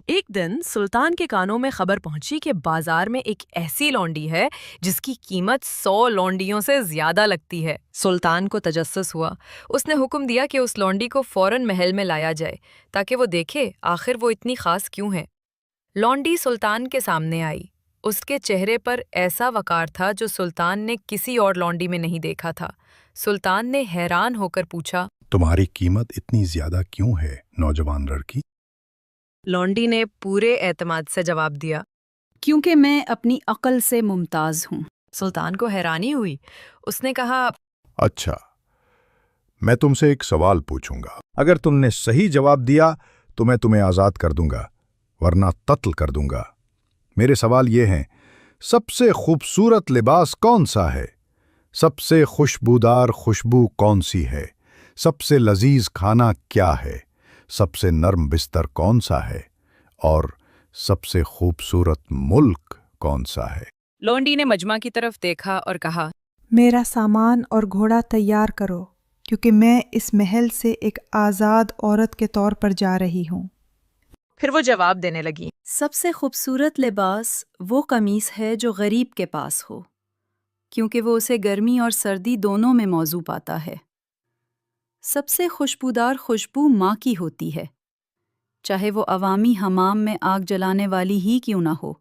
ایک دن سلطان کے کانوں میں خبر پہنچی کہ بازار میں ایک ایسی لونڈی ہے جس کی قیمت 100 لونڈیوں سے زیادہ لگتی ہے۔ سلطان کو تجسس ہوا۔ اس نے حکم دیا کہ اس لونڈی کو فوراً محل میں لایا جائے تاکہ وہ دیکھے آخر وہ اتنی خاص کیوں ہے۔ لونڈی سلطان کے سامنے آئی۔ اس کے چہرے پر ایسا وقار تھا جو سلطان نے کسی اور لونڈی میں نہیں دیکھا تھا۔ سلطان نے حیران ہو کر پوچھا، تمہاری قیمت اتنی زیادہ کیوں ہے نوجوان لڑکی؟ لونڈی نے پورے اعتماد سے جواب دیا، کیونکہ میں اپنی عقل سے ممتاز ہوں۔ سلطان کو حیرانی ہوئی۔ اس نے کہا، اچھا، میں تم سے ایک سوال پوچھوں گا۔ اگر تم نے صحیح جواب دیا تو میں تمہیں آزاد کر دوں گا، ورنہ قتل کر دوں گا۔ میرے سوال یہ ہیں، سب سے خوبصورت لباس کون سا ہے؟ سب سے خوشبودار خوشبو کون سی ہے؟ سب سے لذیذ کھانا کیا ہے؟ سب سے نرم بستر کون سا ہے؟ اور سب سے خوبصورت ملک کون سا ہے؟ لونڈی نے مجمع کی طرف دیکھا اور کہا، میرا سامان اور گھوڑا تیار کرو، کیونکہ میں اس محل سے ایک آزاد عورت کے طور پر جا رہی ہوں۔ پھر وہ جواب دینے لگی، سب سے خوبصورت لباس وہ قمیص ہے جو غریب کے پاس ہو، کیونکہ وہ اسے گرمی اور سردی دونوں میں موزوں پاتا ہے۔ سب سے خوشبودار خوشبو ماں کی ہوتی ہے، چاہے وہ عوامی حمام میں آگ جلانے والی ہی کیوں نہ ہو۔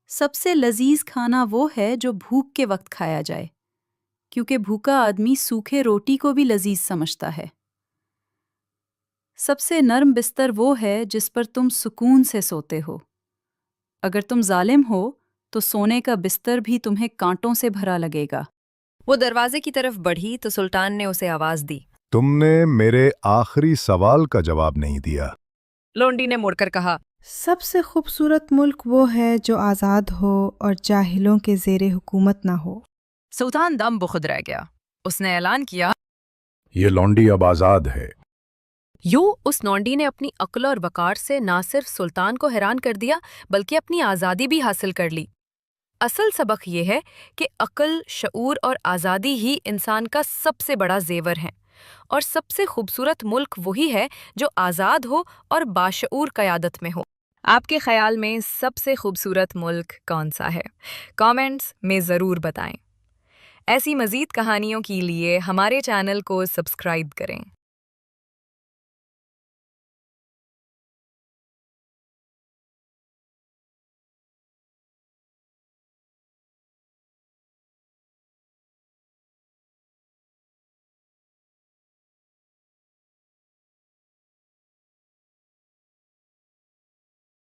سب سے لذیذ کھانا وہ ہے جو بھوک کے وقت کھایا جائے، کیونکہ بھوکا آدمی سوکھے روٹی کو بھی لذیذ سمجھتا ہے۔ سب سے نرم بستر وہ ہے جس پر تم سکون سے سوتے ہو۔ اگر تم ظالم ہو تو سونے کا بستر بھی تمہیں کانٹوں سے بھرا لگے گا۔ وہ دروازے کی طرف بڑھی تو سلطان نے اسے آواز دی۔ تم نے میرے آخری سوال کا جواب نہیں دیا۔ لونڈی نے مڑ کر کہا، سب سے خوبصورت ملک وہ ہے جو آزاد ہو اور جاہلوں کے زیر حکومت نہ ہو۔ سلطان دم بخود رہ گیا۔ اس نے اعلان کیا، یہ لونڈی اب آزاد ہے۔ اس لونڈی نے اپنی عقل اور وقار سے نہ صرف سلطان کو حیران کر دیا بلکہ اپنی آزادی بھی حاصل کر لی۔ اصل سبق یہ ہے کہ عقل، شعور اور آزادی ہی انسان کا سب سے بڑا زیور ہے، اور سب سے خوبصورت ملک وہی ہے جو آزاد ہو اور باشعور قیادت میں ہو۔ آپ کے خیال میں سب سے خوبصورت ملک کون سا ہے؟ کامنٹس میں ضرور بتائیں۔ ایسی مزید کہانیوں کے لیے ہمارے چینل کو سبسکرائب کریں۔